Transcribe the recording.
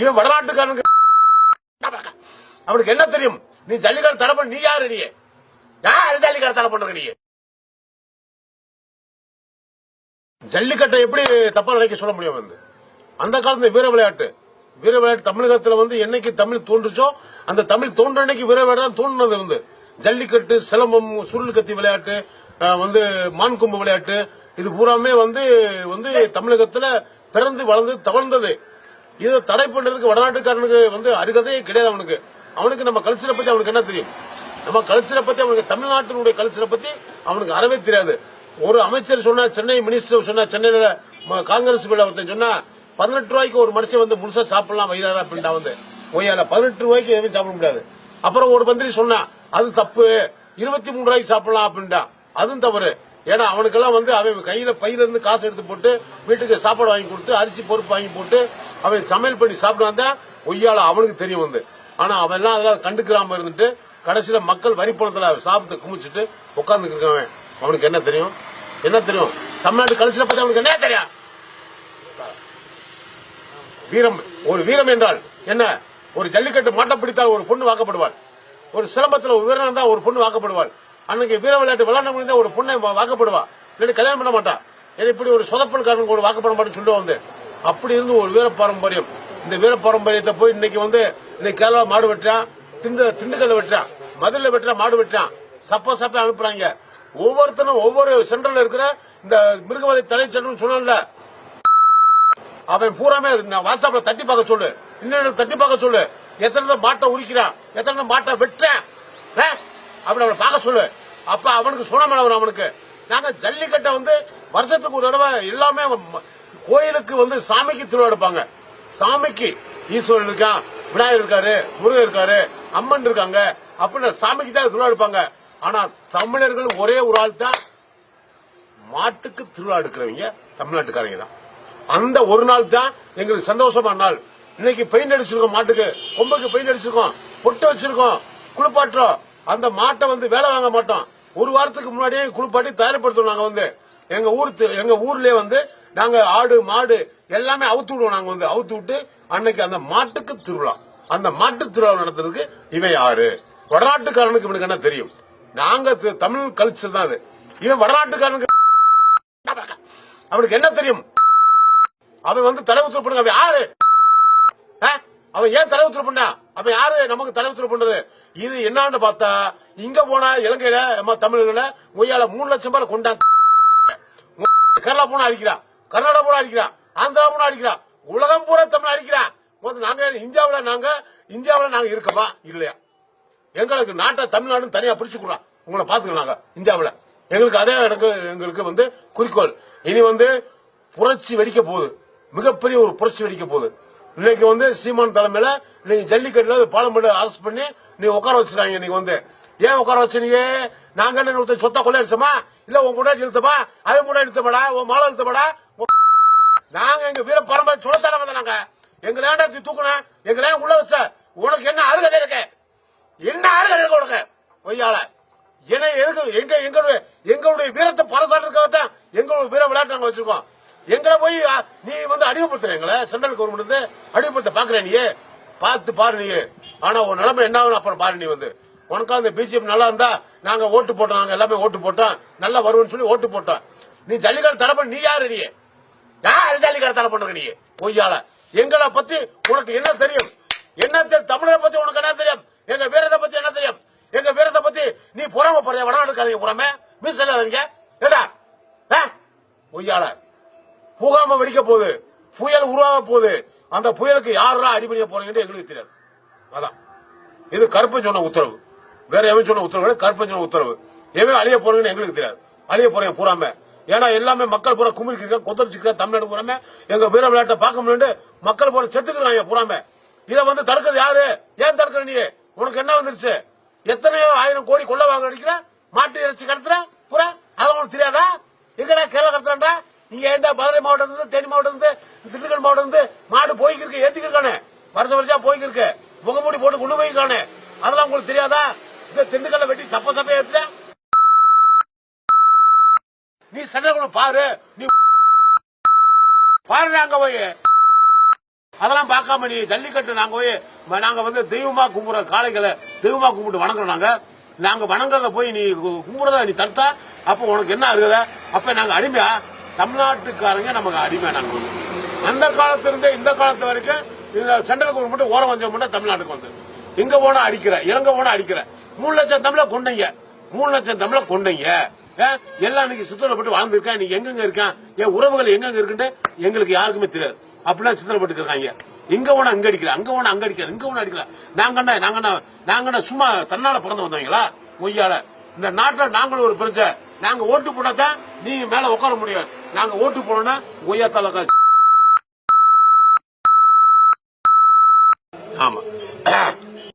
இவன் வடநாட்டுக்காரனுக்கு அவனுக்கு என்ன தெரியும்? நீ ஜல்லிக்கட்டு தடை பண்ண நீ யாரு? நீ யாரு ஜல்லிக்கட்டு தடை பண்ற? நீ ஜல்லிக்கட்டை எப்படி தப்பா நினைக்க சொல்ல முடியும்? வந்து அந்த காலத்துல வீர விளையாட்டு தமிழகத்துல என்னைக்கு தமிழ் தோன்றுச்சோ அந்த தமிழ் தோன்ற அன்னைக்கு வீர விளையாட்டு தோன்றது ஜல்லிக்கட்டு, சிலம்பம், சுருள் கத்தி விளையாட்டு, மான்கொம்பு விளையாட்டு, இது பூராமே தமிழகத்துல பிறந்து வளர்ந்து தவழ்ந்தது. இதை தடை பண்றதுக்கு வடநாட்டுக்காரனுக்கு அருகதையே கிடையாது. அவனுக்கு நம்ம கல்ச்சரை பத்தி அவனுக்கு என்ன தெரியும்? நம்ம கல்ச்சரை பத்தி அவனுக்கு தமிழ்நாட்டினுடைய கல்ச்சரை பத்தி அவனுக்கு அறவே தெரியாது. ஒரு அமைச்சர் சொன்னா, சென்னை மினிஸ்டர் சொன்னா, சென்னையில காங்கிரஸ் சொன்னா 18 ரூபாய்க்கு ஒரு மனுஷன் முழுசா சாப்பிடலாம் வயிறாரா அப்படின்டா ஒய்யால 18 ரூபாய்க்கு எதுவும் சாப்பிட முடியாது. அப்புறம் ஒரு மந்திரி சொன்னா அது தப்பு, 23 ரூபாய்க்கு சாப்பிடலாம் அப்படின்டா, அதுவும் தவறு. ஏன்னா அவனுக்கெல்லாம் அவன் பையில இருந்து காசு எடுத்து போட்டு வீட்டுக்கு சாப்பாடு வாங்கி கொடுத்து அரிசி பருப்பு வாங்கி போட்டு அவன் சமையல் பண்ணி சாப்பிடுவான் தான் ஒய்யால அவனுக்கு தெரியும். ஆனா அவன் எல்லாம் அதெல்லாம் கண்டுக்கிறாம இருந்துட்டு கடைசியில மக்கள் வரி பணத்துல சாப்பிட்டு குமிச்சுட்டு உட்கார்ந்து இருக்கான். அவனுக்கு என்ன தெரியும்? தமிழ்நாட்டு கல்ச்சரை பத்தி அவனுக்கு என்ன தெரியும்? வீரம், ஒரு வீரம் என்றால் என்ன? ஒரு ஜல்லிக்கட்டு மாட்டம் பிடித்தால் ஒரு பொண்ணு வாக்கப்படுவாள். ஒரு சிலம்பத்துல ஒரு வீரன் இருந்தா ஒரு பொண்ணு வாக்கப்படுவாள். அன்னைக்கு வீர விளையாட்டு விளையாட முடிந்த ஒரு பொண்ணை வாக்கப்படுவா, இல்லை கல்யாணம் பண்ண மாட்டா. இப்படி ஒரு சொதப்பல்காரனுக்கு ஒரு வாக்கப்பட மாட்டேன்னு சொல்லுவாங்க. அப்படி இருந்து ஒரு வீர பாரம்பரியம். இந்த வீர பாரம்பரியத்தை போய் இன்னைக்கு கேரளா மாடு வெட்டுறான், திண்டுக்கல்ல வெட்டுறான், மதுரையில வெட்டுறான், மாடு வெட்டுறான், சப்ப அனுப்புறாங்க. ஒவ்வொருத்தரும் ஒவ்வொரு சென்டர்ல இருக்கிற இந்த மிருகவதை தடை சட்டம் சொன்ன அவன் பூராமே வாட்ஸ்அப்ல தட்டி பார்க்க சொல்லு, இன்னும் தட்டி பார்க்க சொல்லு, எத்தனை மாட்டை உரிக்கிறான், எத்தனை மாட்டை வெட்டுறேன் அப்படி அவனை பார்க்க சொல்லு. அப்ப அவனுக்கு சுணமன வரும். அவனுக்கு நாங்க ஜல்லிக்கட்டை வருஷத்துக்கு ஒரு தடவை எல்லாமே கோயிலுக்கு சாமிக்கு திருவிழா எடுப்பாங்க. சாமிக்கு ஈஸ்வரன் இருக்கான், விநாயகர் இருக்காரு, முருகன் இருக்காரு, அம்மன் இருக்காங்க, அப்படின்னு சாமிக்கு தான் திருவிழா எடுப்பாங்க. ஆனா தமிழர்கள் ஒரே ஒரு ஆள் தான் மாட்டுக்கு திருவிழா எடுக்கிறவங்க தமிழ்நாட்டுக்காரங்க தான். அந்த ஒரு நாள் தான் எங்களுக்கு சந்தோஷமான நாள். இன்னைக்கு பெயிண்ட் அடிச்சிருக்கோம், மாட்டுக்கு கொம்புக்கு பெயிண்ட் அடிச்சிருக்கோம், பொட்டு வச்சிருக்கோம், குளிப்பாட்டுறோம். அந்த மாட்டை வேலை வாங்க மாட்டோம். ஒரு வாரத்துக்கு முன்னாடியே குளிப்பாட்டி தயார்படுத்துவோம். நாங்க எங்க ஊர்லயே நாங்க ஆடு மாடு எல்லாமே அவுத்து விடுவோம். நாங்க அவுத்து விட்டு அன்னைக்கு அந்த மாட்டுக்கு திருவிழா, அந்த மாட்டு திருவிழா நடத்துறதுக்கு இவன் யாரு? வடநாட்டுக்காரனுக்கு இவனுக்கு என்ன தெரியும்? நாங்க தமிழ் கல்ச்சர் தான் அது. இவன் வடநாட்டுக்காரனுக்கு அவனுக்கு என்ன தெரியும்? அவன் தலை உத்தரவு பண்ணுங்க. அவன் யாரு? அவன் ஏன் தலை உத்தரவு பண்ணா? அவன் யாரு நமக்கு தலை உத்தரவு பண்றது? இது என்னான்னு பார்த்தா இங்க போனா இலங்கையில தமிழர்கள ஒய்யால 3 லட்சம் பேர் கொண்டாங்க. கேரளா போனா அடிக்கிறான், கர்நாடகா போனா அடிக்கிறான், ஆந்திரா போனா அடிக்கிறான், உலகம் பூரா தமிழ் அடிக்கிறான். இந்தியாவில நாங்க இருக்கமா இல்லையா? எங்களுக்கு நாட்டை தமிழ்நாடு தனியா பிரிச்சு கொடுறோம். உங்களை பாத்துக்கலாங்க இந்தியாவில. எங்களுக்கு அதே எங்களுக்கு குறிக்கோள். இனி புரட்சி வெடிக்க போகுது, மிகப்பெரிய ஒரு புரட்சி வெடிக்க போகுது. இன்னைக்கு சீமான் தலைமையில நீங்க ஜல்லிக்கட்டுல பாலமேடு அரசு பண்ணி நீ உட்கார வச்சிருக்காங்க. இன்னைக்கு ஏன் உட்கார வச்சீங்க? நாங்க என்ன சொத்தா கொள்ள அடிச்சோமா? இல்ல உன் முன்னாடி இழுத்தமா, அவன் முன்னாடி இழுத்தமாடா, உன் மாலை இழுத்தமாடா? நாங்க எங்க வீர பரம்பரை சொல்லத்தான வந்தாங்க. எங்களை ஏன்டா தூக்குன? எங்களை உள்ள வச்ச? உனக்கு என்ன அருகதை இருக்கு? என்ன அருகதை இருக்கு உனக்கு? பொய்யால ஏன்னா எதுக்கு? எங்களுடைய வீரத்தை பறைசாட்டுறதுக்காகத்தான் எங்களுடைய வீர விளையாட்டு நாங்க வச்சிருக்கோம். எங்களை போய் நீ அடிமைப்படுத்துற, எங்களை சென்ட்ரல் கவர்மெண்ட் அடிமைப்படுத்த பாக்குற. நீ பார்த்து பாரு. நீ ஆனா உன் நிலைமை என்ன ஆகும் அப்புறம் பாரு. நீ உனக்கா அந்த பிஜேபி நல்லா இருந்தா நாங்க ஓட்டு போட்டோம், நாங்க எல்லாமே ஓட்டு போட்டோம், நல்லா வருவோம்னு சொல்லி ஓட்டு போட்டோம். நீ ஜல்லிக்கட்டு தடை பண்ண நீ யாரு? நீ யாரு ஜல்லிக்கட்டு தடை பண்ற? நீ பொய்யால எங்களை பத்தி உனக்கு என்ன தெரியும்? தமிழரை பத்தி உனக்கு என்ன தெரியும்? எங்க வீரத்தை பத்தி என்ன தெரியும்? எங்க வீரத்தை பத்தி நீ புறாம போறிய? வடநாட்டுக்காரங்க புறாம மீசலாதீங்க ஏடா பொய்யால. பூகாம வெடிக்க போகுது, புயல் உருவாக போகுது. அந்த புயலுக்கு யாரா அடிபடிய போறீங்கன்னு எங்களுக்கு தெரியாது. அதான் இது கருப்பன் சொன்ன உத்தரவு, வேற எவன் சொன்ன உத்தரவு? கருப்பன் சொன்ன உத்தரவு. எவன் அழிய போறீங்கன்னு எங்களுக்கு தெரியாது. அழிய போறீங்க பூராம. ஏன்னா எல்லாமே மக்கள் பூரா குமிரிக்க கொத்தரிச்சுக்க தமிழ்நாடு பூராம எங்க வீர விளையாட்டை பார்க்க முடியாது. மக்கள் பூரா செத்துக்கிறாங்க பூராம. இதை தடுக்கிறது யாரு? ஏன் தடுக்கிற? நீ உனக்கு என்ன வந்துருச்சு? எத்தனையோ 1000 கோடி கொள்ள வாங்க அடிக்கிற, மாட்டு இறைச்சி கடத்துற பூரா, அது உனக்கு தெரியாதா? எங்கடா கேரளா கடத்துறாண்டா? இங்க ஏண்டா மதுரை மாவட்டம், தேனி மாவட்டம், திண்டுக்கல் மாவட்டம் மாடு போய்க்கிருக்கு, ஏத்திக்கிருக்கானே, வருஷம் போய்க்கிருக்கு, முகமூடி போட்டு கொண்டு போய்க்கானே, அதெல்லாம் உங்களுக்கு தெரியாதா? இந்த திண்டுக்கல்ல வெட்டி சப்ப ஏத்துற நீ சண்டை கூட பாரு. நீ பாரு, அங்க போய் அதெல்லாம் பார்க்காம நீ ஜல்லிக்கட்டு நாங்க வந்து தெய்வமா கும்பிடுற காளைகளை தெய்வமா கும்பிட்டு வணங்குறோம். நாங்க வணங்குறத போய் நீ கும்பிடுறத நீ தடுத்தா அப்ப உனக்கு என்ன இருக்குத? அப்ப நாங்க அடிமையா? தமிழ்நாட்டுக்காரங்க நமக்கு அடிமை. நாங்க அந்த காலத்திலிருந்தே இந்த காலத்து வரைக்கும் சென்ட்ரல் கவர்மெண்ட் ஓரம் வஞ்சம் பண்ண தமிழ்நாட்டுக்கு வந்து எங்க போனா அடிக்கிற, இலங்கை போனா அடிக்கிற. 3 லட்சம் தமிழ கொண்டீங்க, 3 லட்சம் தமிழ கொண்டீங்க. எல்லாம் இன்னைக்கு சித்திரப்பட்டு வாழ்ந்துருக்கேன். நீ எங்கெங்க இருக்கான், என் உறவுகள் எங்கெங்க இருக்குன்னு எங்களுக்கு யாருக்குமே தெரியாது. அப்படிலாம் சித்திரப்பட்டு இருக்காங்க. இங்க போனா அங்க அடிக்கிற, அங்க போனா அங்க அடிக்கிற, இங்க போனா அடிக்கல. நாங்க சும்மா தன்னால பிறந்து வந்தவங்களா? மொய்யால இந்த நாட்டில் நாங்களும் ஒரு பிரச்சனை. நாங்க ஓட்டு போடாதான் நீங்க மேல உட்கார முடியாது. நாங்க ஓட்டு போனோம்னா ஒய்யாத்தால. ஆமா.